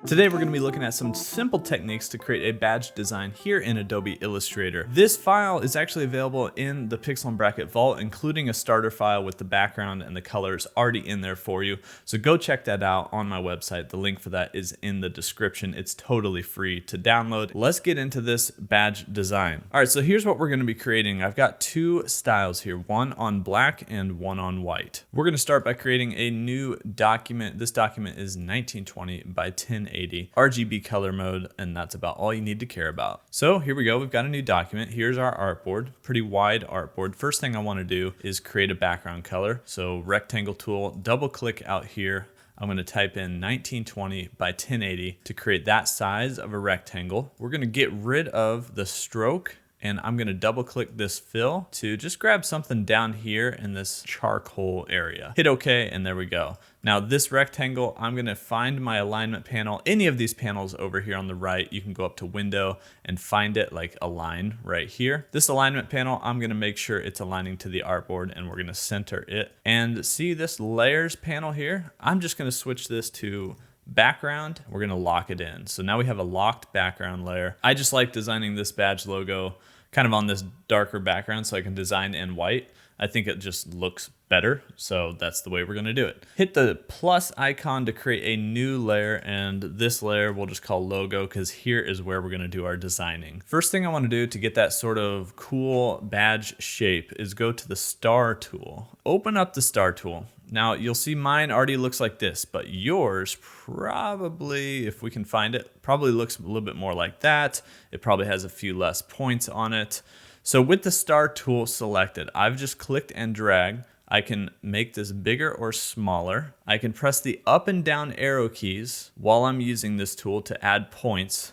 Today we're going to be looking at some simple techniques to create a badge design here in Adobe Illustrator. This file is actually available in the Pixel and Bracket Vault, including a starter file with the background and the colors already in there for you. So go check that out on my website. The link for that is in the description. It's totally free to download. Let's get into this badge design. All right, so here's what we're going to be creating. I've got two styles here, one on black and one on white. We're going to start by creating a new document. This document is 1920 by 1080. RGB color mode, and that's about all you need to care about. So here we go, we've got a new document. Here's our artboard, pretty wide artboard. First thing I want to do is create a background color. So rectangle tool, double click out here. I'm going to type in 1920 by 1080 to create that size of a rectangle. We're going to get rid of the stroke, and I'm going to double click this fill to just grab something down here in this charcoal area. Hit OK, and there we go. Now this rectangle, I'm going to find my alignment panel. Any of these panels over here on the right, you can go up to window and find it, like align right here. This alignment panel, I'm going to make sure it's aligning to the artboard, and we're going to center it. And see this layers panel here? I'm just going to switch this to background. We're going to lock it in. So now we have a locked background layer. I just like designing this badge logo kind of on this darker background so I can design in white. I think it just looks better, so that's the way we're going to do it. Hit the plus icon to create a new layer, and this layer we'll just call logo because here is where we're going to do our designing. First thing I want to do to get that sort of cool badge shape is go to the star tool. Open up the star tool. Now you'll see mine already looks like this, but yours probably, if we can find it, probably looks a little bit more like that. It probably has a few less points on it. So with the star tool selected, I've just clicked and dragged. I can make this bigger or smaller. I can press the up and down arrow keys while I'm using this tool to add points.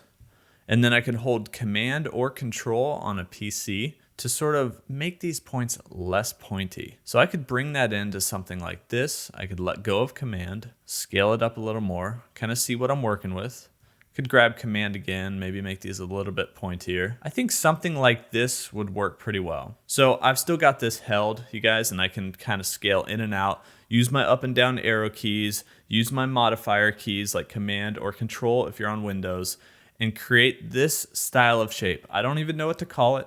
And then I can hold Command or Control on a PC to sort of make these points less pointy. So I could bring that into something like this. I could let go of Command, scale it up a little more, kind of see what I'm working with. Could grab Command again, maybe make these a little bit pointier. I think something like this would work pretty well. So I've still got this held, you guys, and I can kind of scale in and out, use my up and down arrow keys, use my modifier keys like Command or Control if you're on Windows, and create this style of shape. I don't even know what to call it.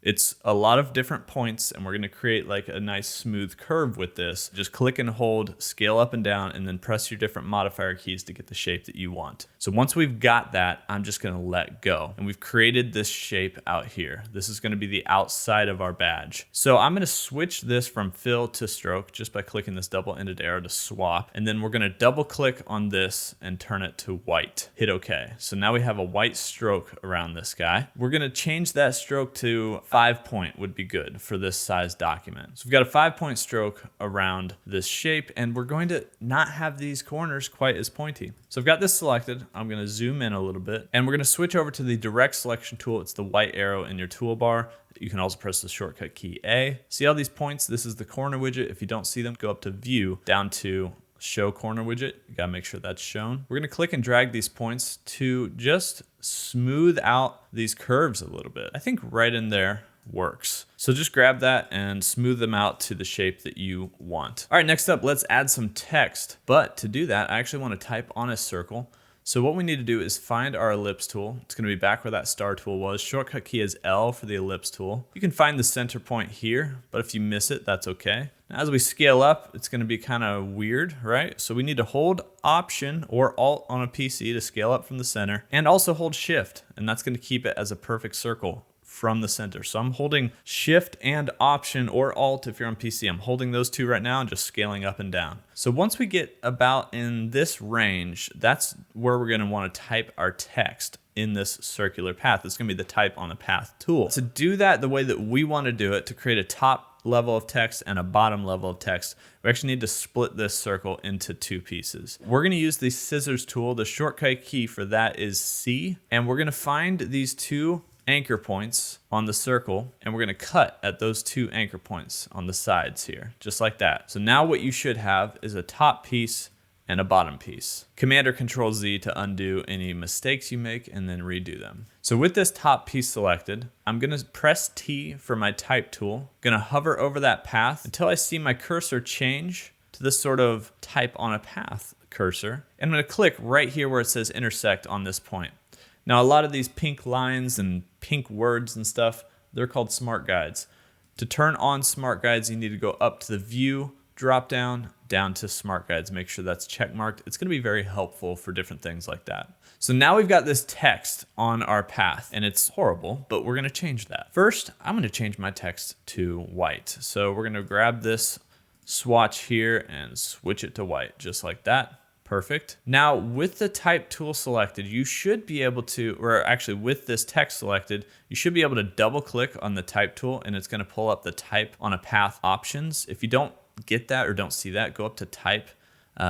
It's a lot of different points, and we're going to create like a nice smooth curve with this. Just click and hold, scale up and down, and then press your different modifier keys to get the shape that you want. So once we've got that, I'm just going to let go. And we've created this shape out here. This is going to be the outside of our badge. So I'm going to switch this from fill to stroke just by clicking this double-ended arrow to swap. And then we're going to double click on this and turn it to white. Hit OK. So now we have a white stroke around this guy. We're going to change that stroke to 5-point would be good for this size document. So we've got a 5-point stroke around this shape, and we're going to not have these corners quite as pointy. So I've got this selected. I'm going to zoom in a little bit, and we're going to switch over to the direct selection tool. It's the white arrow in your toolbar. You can also press the shortcut key A. See all these points? This is the corner widget. If you don't see them, go up to View, down to Show Corner Widget. You gotta make sure that's shown. We're gonna click and drag these points to just smooth out these curves a little bit. I think right in there works. So just grab that and smooth them out to the shape that you want. All right, next up, let's add some text. But to do that, I actually want to type on a circle. So what we need to do is find our ellipse tool. It's going to be back where that star tool was. Shortcut key is L for the ellipse tool. You can find the center point here, but if you miss it, that's okay. Now, as we scale up, it's going to be kind of weird, right? So we need to hold Option or Alt on a PC to scale up from the center, and also hold Shift, and that's going to keep it as a perfect circle from the center. So I'm holding Shift and Option or Alt if you're on PC. I'm holding those two right now and just scaling up and down. So once we get about in this range, that's where we're going to want to type our text in this circular path. It's going to be the Type on a Path tool. To do that the way that we want to do it, to create a top level of text and a bottom level of text, we actually need to split this circle into two pieces. We're going to use the scissors tool. The shortcut key for that is C, and we're going to find these two anchor points on the circle, and we're going to cut at those two anchor points on the sides here, just like that. So now what you should have is a top piece and a bottom piece. Command or Control Z to undo any mistakes you make and then redo them. So with this top piece selected, I'm going to press T for my type tool. Going to hover over that path until I see my cursor change to this sort of Type on a Path cursor. And I'm going to click right here where it says intersect on this point. Now, a lot of these pink lines and pink words and stuff, they're called smart guides. To turn on smart guides, you need to go up to the view, drop down to smart guides. Make sure that's check marked. It's going to be very helpful for different things like that. So now we've got this text on our path, and it's horrible, but we're going to change that. First, I'm going to change my text to white. So we're going to grab this swatch here and switch it to white, just like that. Perfect. Now with the type tool selected, you should be able to, or actually with this text selected, you should be able to double click on the type tool and it's going to pull up the type on a path options. If you don't get that or don't see that, go up to type,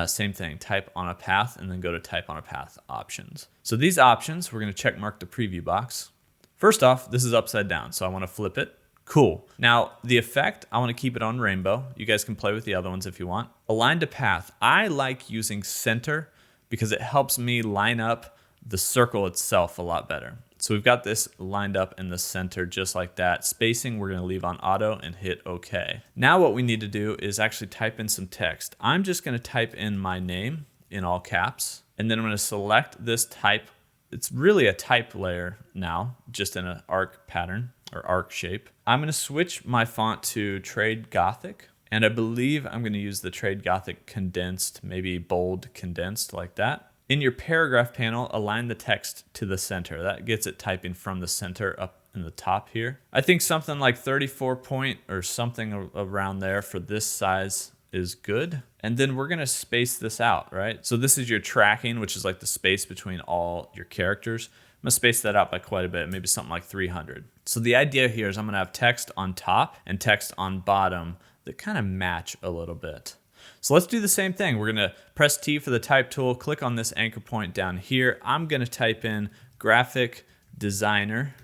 same thing, type on a path, and then go to type on a path options. So these options, we're going to check mark the preview box. First off, this is upside down, so I want to flip it. Cool. Now, the effect, I want to keep it on rainbow. You guys can play with the other ones if you want. Align to path. I like using center because it helps me line up the circle itself a lot better. So we've got this lined up in the center just like that. Spacing, we're going to leave on auto and hit OK. Now what we need to do is actually type in some text. I'm just going to type in my name in all caps, and then I'm going to select this type. It's really a type layer now, just in an arc pattern or arc shape. I'm going to switch my font to Trade Gothic, and I believe I'm going to use the Trade Gothic condensed, maybe bold condensed like that. In your paragraph panel, align the text to the center. That gets it typing from the center up in the top here. I think something like 34 point or something around there for this size is good. And then we're gonna space this out, right? So this is your tracking, which is like the space between all your characters. I'm gonna space that out by quite a bit, maybe something like 300. So the idea here is I'm gonna have text on top and text on bottom that kind of match a little bit. So let's do the same thing. We're gonna press T for the type tool, click on this anchor point down here. I'm gonna type in graphic designer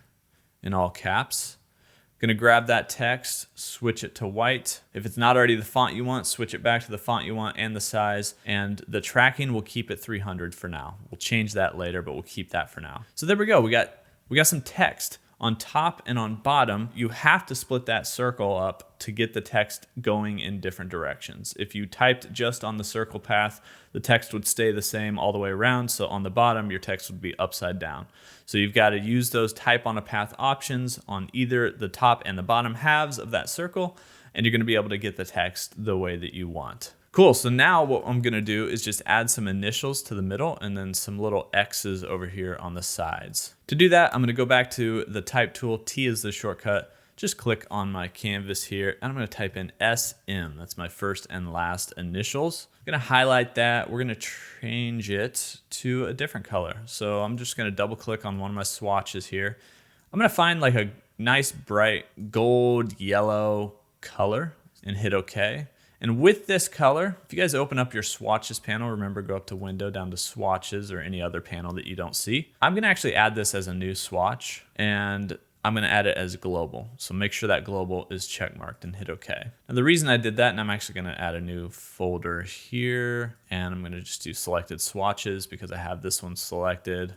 in all caps. Gonna grab that text, switch it to white. If it's not already the font you want, switch it back to the font you want and the size, and the tracking we'll keep at 300 for now. We'll change that later, but we'll keep that for now. So there we go, we got some text. On top and on bottom, you have to split that circle up to get the text going in different directions. If you typed just on the circle path, the text would stay the same all the way around. So on the bottom, your text would be upside down. So you've got to use those type on a path options on either the top and the bottom halves of that circle, and you're going to be able to get the text the way that you want. Cool, so now what I'm gonna do is just add some initials to the middle and then some little X's over here on the sides. To do that, I'm gonna go back to the type tool, T is the shortcut. Just click on my canvas here and I'm gonna type in SM. That's my first and last initials. I'm gonna highlight that. We're gonna change it to a different color. So I'm just gonna double click on one of my swatches here. I'm gonna find like a nice bright gold yellow color and hit OK. And with this color, if you guys open up your swatches panel, remember go up to window down to swatches or any other panel that you don't see. I'm gonna actually add this as a new swatch and I'm gonna add it as global. So make sure that global is checkmarked and hit OK. And the reason I did that, and I'm actually gonna add a new folder here and I'm gonna just do selected swatches because I have this one selected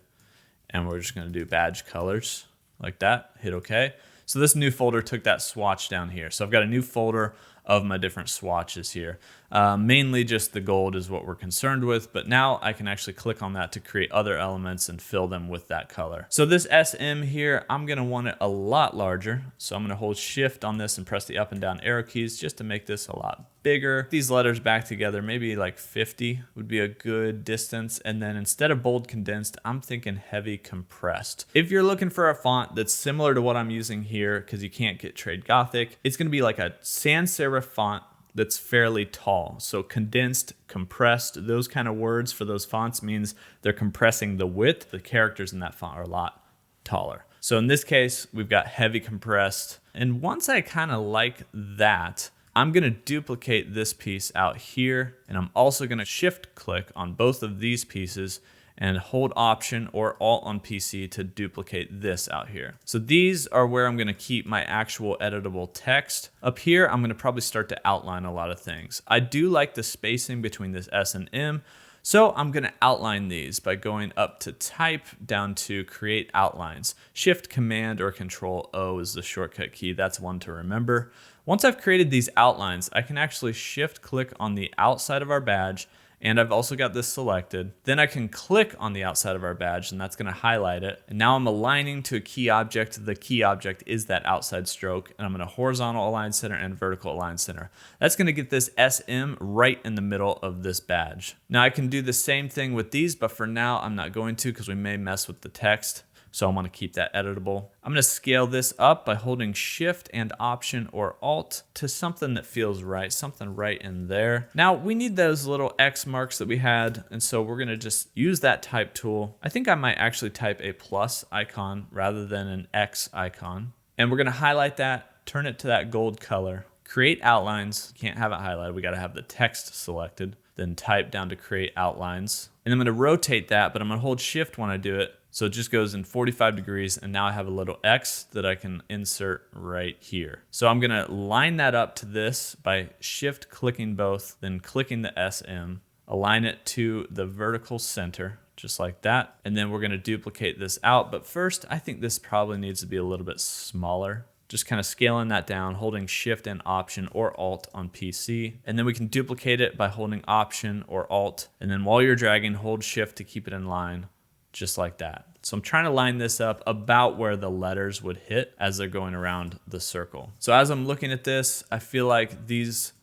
and we're just gonna do badge colors like that, hit OK. So this new folder took that swatch down here. So I've got a new folder of my different swatches here. Mainly just the gold is what we're concerned with, but now I can actually click on that to create other elements and fill them with that color. So this SM here, I'm gonna want it a lot larger. So I'm gonna hold shift on this and press the up and down arrow keys just to make this a lot bigger. These letters back together, maybe like 50 would be a good distance. And then instead of bold condensed, I'm thinking heavy compressed. If you're looking for a font that's similar to what I'm using here, because you can't get Trade Gothic, it's gonna be like a sans serif font that's fairly tall. So condensed, compressed, those kind of words for those fonts means they're compressing the width. The characters in that font are a lot taller. So in this case, we've got heavy compressed. And once I kind of like that, I'm gonna duplicate this piece out here, and I'm also gonna shift click on both of these pieces and hold Option or Alt on PC to duplicate this out here. So these are where I'm gonna keep my actual editable text. Up here, I'm gonna probably start to outline a lot of things. I do like the spacing between this S and M, so I'm gonna outline these by going up to Type, down to Create Outlines. Shift, Command, or Control O is the shortcut key. That's one to remember. Once I've created these outlines, I can actually shift click on the outside of our badge And I've also got this selected. Then I can click on the outside of our badge and that's gonna highlight it. And now I'm aligning to a key object. The key object is that outside stroke, and I'm gonna horizontal align center and vertical align center. That's gonna get this SM right in the middle of this badge. Now I can do the same thing with these, but for now I'm not going to because we may mess with the text. So I want to keep that editable. I'm going to scale this up by holding Shift and Option or Alt to something that feels right, something right in there. Now we need those little X marks that we had, and so we're going to just use that type tool. I think I might actually type a plus icon rather than an X icon. And we're going to highlight that, turn it to that gold color, create outlines. Can't have it highlighted, we got to have the text selected. Then type down to create outlines. And I'm going to rotate that, but I'm going to hold Shift when I do it. So it just goes in 45 degrees, and now I have a little X that I can insert right here. So I'm gonna line that up to this by Shift clicking both, then clicking the SM, align it to the vertical center, just like that. And then we're gonna duplicate this out. But first, I think this probably needs to be a little bit smaller. Just kind of scaling that down, holding Shift and Option or Alt on PC. And then we can duplicate it by holding Option or Alt. And then while you're dragging, hold Shift to keep it in line. Just like that. So I'm trying to line this up about where the letters would hit as they're going around the circle. So as I'm looking at this, I feel like this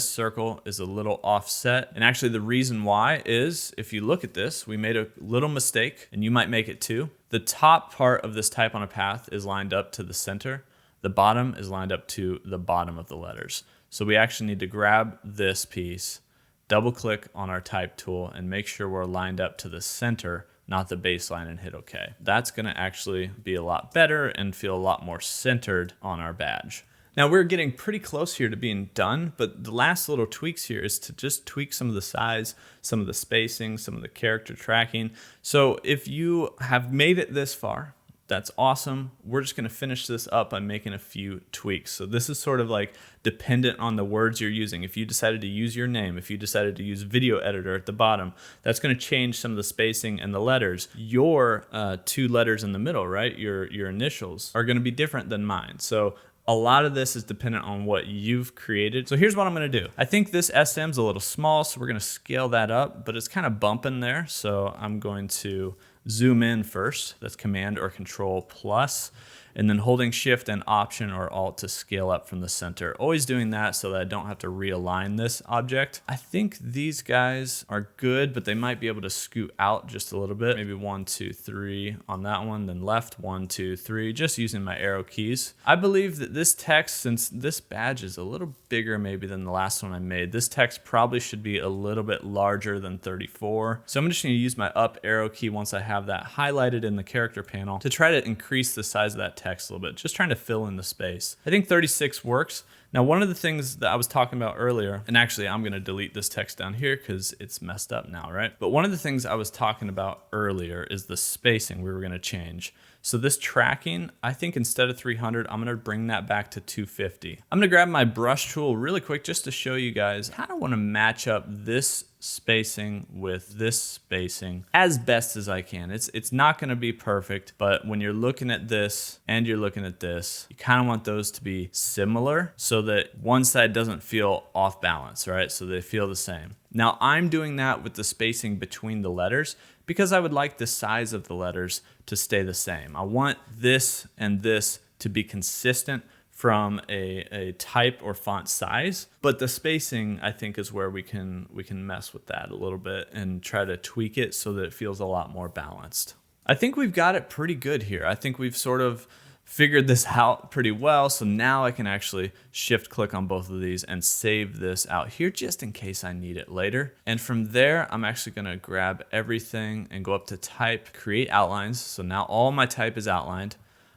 circle is a little offset. And actually the reason why is, if you look at this, we made a little mistake, and you might make it too. The top part of this type on a path is lined up to the center. The bottom is lined up to the bottom of the letters. So we actually need to grab this piece, double click on our type tool, and make sure we're lined up to the center, not the baseline, and hit OK. That's gonna actually be a lot better and feel a lot more centered on our badge. Now we're getting pretty close here to being done, but the last little tweaks here is to just tweak some of the size, some of the spacing, some of the character tracking. So if you have made it this far, that's awesome. We're just gonna finish this up by making a few tweaks. So this is sort of like dependent on the words you're using. If you decided to use your name, if you decided to use video editor at the bottom, that's gonna change some of the spacing and the letters. Your 2 letters in the middle, right? Your initials are gonna be different than mine. So a lot of this is dependent on what you've created. So here's what I'm gonna do. I think this SM's a little small, so we're gonna scale that up, but it's kind of bumping there. So I'm going to zoom in first. That's Command or Control plus, and then holding Shift and Option or Alt to scale up from the center. Always doing that so that I don't have to realign this object. I think these guys are good, but they might be able to scoot out just a little bit. Maybe 1, 2, 3 on that one, then left, 1, 2, 3, just using my arrow keys. I believe that this text, since this badge is a little bigger maybe than the last one I made, this text probably should be a little bit larger than 34. So I'm just gonna use my up arrow key once I have that highlighted in the character panel to try to increase the size of that text a little bit, just trying to fill in the space. I think 36 works. Now, one of the things that I was talking about earlier, and actually I'm gonna delete this text down here because it's messed up now, right? But one of the things I was talking about earlier is the spacing we were gonna change. So this tracking, I think instead of 300, I'm gonna bring that back to 250. I'm gonna grab my brush tool really quick just to show you guys. I kind of wanna match up this spacing with this spacing as best as I can. It's not gonna be perfect, but when you're looking at this and you're looking at this, you kind of want those to be similar so that one side doesn't feel off balance, right? So they feel the same. Now I'm doing that with the spacing between the letters because I would like the size of the letters to stay the same. I want this and this to be consistent from a type or font size, but the spacing I think is where we can mess with that a little bit and try to tweak it so that it feels a lot more balanced. I think we've got it pretty good here. I think we've sort of figured this out pretty well, so now I can actually shift click on both of these and save this out here just in case I need it later. And from there, I'm actually gonna grab everything and go up to type, create outlines. So now all my type is outlined.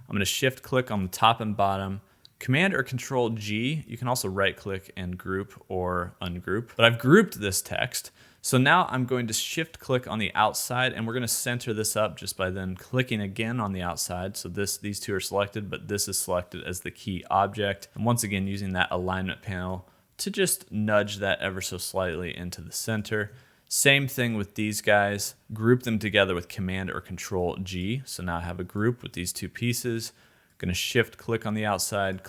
I'm gonna shift click on the top and bottom, Command or Control G. You can also right click and group or ungroup, but I've grouped this text. So now I'm going to shift click on the outside and we're gonna center this up just by then clicking again on the outside. So these two are selected, but this is selected as the key object. And once again, using that alignment panel to just nudge that ever so slightly into the center. Same thing with these guys, group them together with Command or Control G. So now I have a group with these two pieces. Gonna shift click on the outside,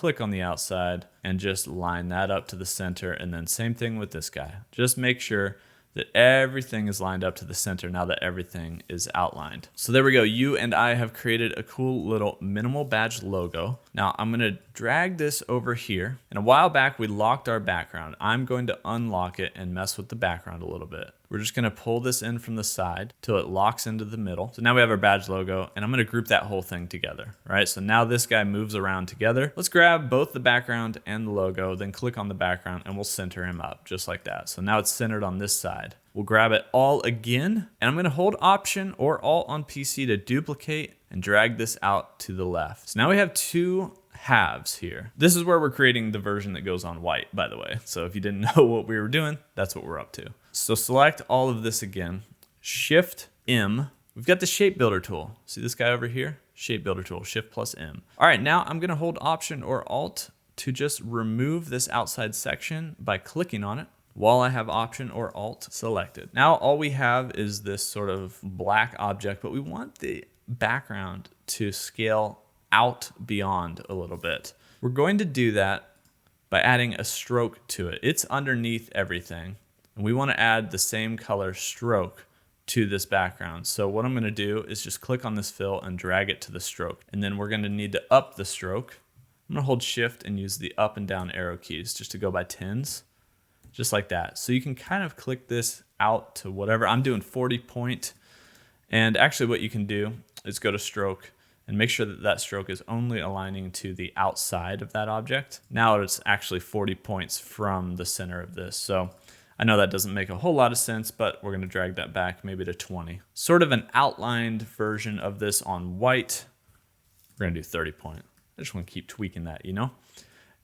and just line that up to the center. And then same thing with this guy. Just make sure that everything is lined up to the center now that everything is outlined. So there we go. You and I have created a cool little minimal badge logo. Now I'm gonna drag this over here. And a while back we locked our background. I'm going to unlock it and mess with the background a little bit. We're just gonna pull this in from the side till it locks into the middle. So now we have our badge logo, and I'm gonna group that whole thing together, right? So now this guy moves around together. Let's grab both the background and the logo, then click on the background and we'll center him up just like that. So now it's centered on this side. We'll grab it all again, and I'm gonna hold Option or Alt on PC to duplicate and drag this out to the left. So now we have two halves here. This is where we're creating the version that goes on white, by the way. So if you didn't know what we were doing, that's what we're up to. So select all of this again, Shift M. We've got the shape builder tool. See this guy over here? Shape builder tool, Shift plus M. All right, now I'm gonna hold Option or Alt to just remove this outside section by clicking on it while I have Option or Alt selected. Now all we have is this sort of black object, but we want the background to scale out beyond a little bit. We're going to do that by adding a stroke to it. It's underneath everything, and we want to add the same color stroke to this background. So what I'm going to do is just click on this fill and drag it to the stroke, and then we're going to need to up the stroke. I'm going to hold Shift and use the up and down arrow keys just to go by tens, just like that. So you can kind of click this out to whatever. I'm doing 40 point, and actually what you can do is go to stroke and make sure that that stroke is only aligning to the outside of that object. Now it's actually 40 points from the center of this. So I know that doesn't make a whole lot of sense, but we're gonna drag that back maybe to 20. Sort of an outlined version of this on white. We're gonna do 30 point. I just wanna keep tweaking that, you know?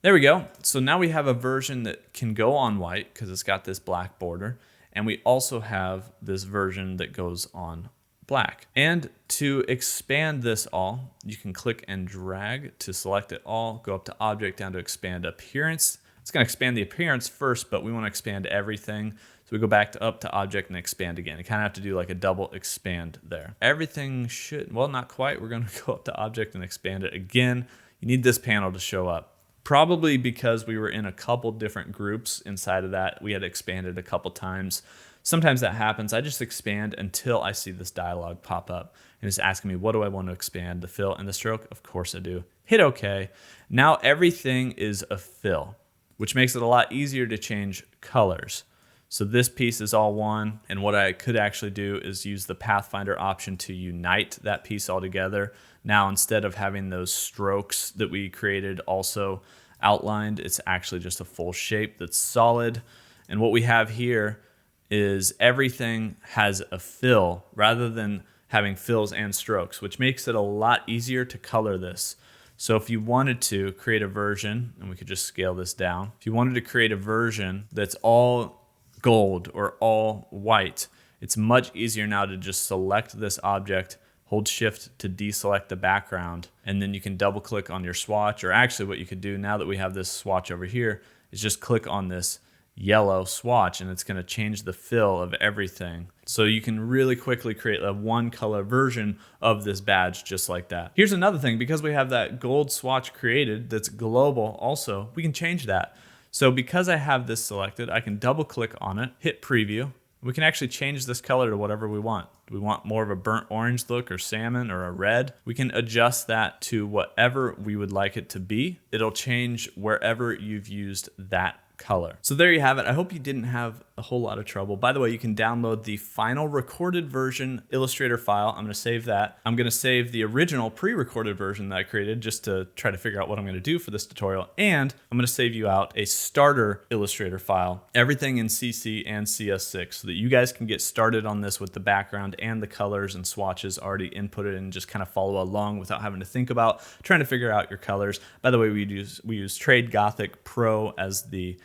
There we go. So now we have a version that can go on white because it's got this black border. And we also have this version that goes on black. And to expand this all, you can click and drag to select it all, go up to Object, down to Expand Appearance. It's gonna expand the appearance first, but we wanna expand everything. So we go back to up to Object and expand again. You kinda have to do like a double expand there. Everything should, well, not quite. We're gonna go up to Object and expand it again. You need this panel to show up. Probably because we were in a couple different groups inside of that. We had expanded a couple times. Sometimes that happens. I just expand until I see this dialog pop up and it's asking me, what do I want to expand? The fill and the stroke? Of course I do. Hit OK. Now everything is a fill, which makes it a lot easier to change colors. So this piece is all one, and what I could actually do is use the Pathfinder option to unite that piece all together. Now instead of having those strokes that we created also outlined, it's actually just a full shape that's solid. And what we have here is everything has a fill rather than having fills and strokes, which makes it a lot easier to color this. So if you wanted to create a version, and we could just scale this down, if you wanted to create a version that's all gold or all white, it's much easier now to just select this object, hold Shift to deselect the background, and then you can double click on your swatch. Or actually what you could do now that we have this swatch over here is just click on this yellow swatch and it's going to change the fill of everything. So you can really quickly create a one color version of this badge just like that. Here's another thing, because we have that gold swatch created that's global also, we can change that. So because I have this selected, I can double click on it, hit preview. We can actually change this color to whatever we want. Do we want more of a burnt orange look or salmon or a red? We can adjust that to whatever we would like it to be. It'll change wherever you've used that color. So there you have it. I hope you didn't have a whole lot of trouble. By the way, you can download the final recorded version Illustrator file. I'm going to save that. I'm going to save the original pre-recorded version that I created just to try to figure out what I'm going to do for this tutorial. And I'm going to save you out a starter Illustrator file, everything in CC and CS6, so that you guys can get started on this with the background and the colors and swatches already inputted and just kind of follow along without having to think about trying to figure out your colors. By the way, we use Trade Gothic Pro as the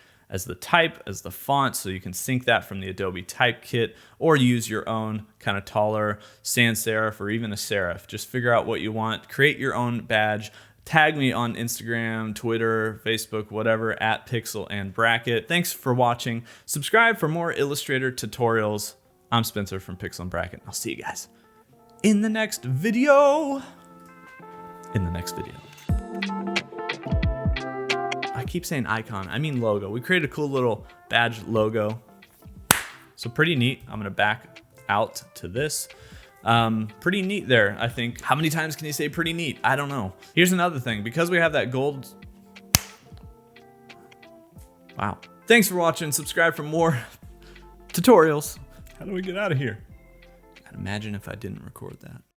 type, as the font, so you can sync that from the Adobe Type Kit, or use your own kind of taller sans serif or even a serif. Just figure out what you want, create your own badge, tag me on Instagram, Twitter, Facebook, whatever, at Pixel and Bracket. Thanks for watching. Subscribe for more Illustrator tutorials. I'm Spencer from Pixel and Bracket. I'll see you guys in the next video. I keep saying icon, I mean logo. We created a cool little badge logo. So pretty neat. I'm gonna back out to this. Pretty neat there, I think. How many times can you say pretty neat? I don't know. Here's another thing, because we have that gold. Wow. Thanks for watching. Subscribe for more tutorials. How do we get out of here? Imagine if I didn't record that.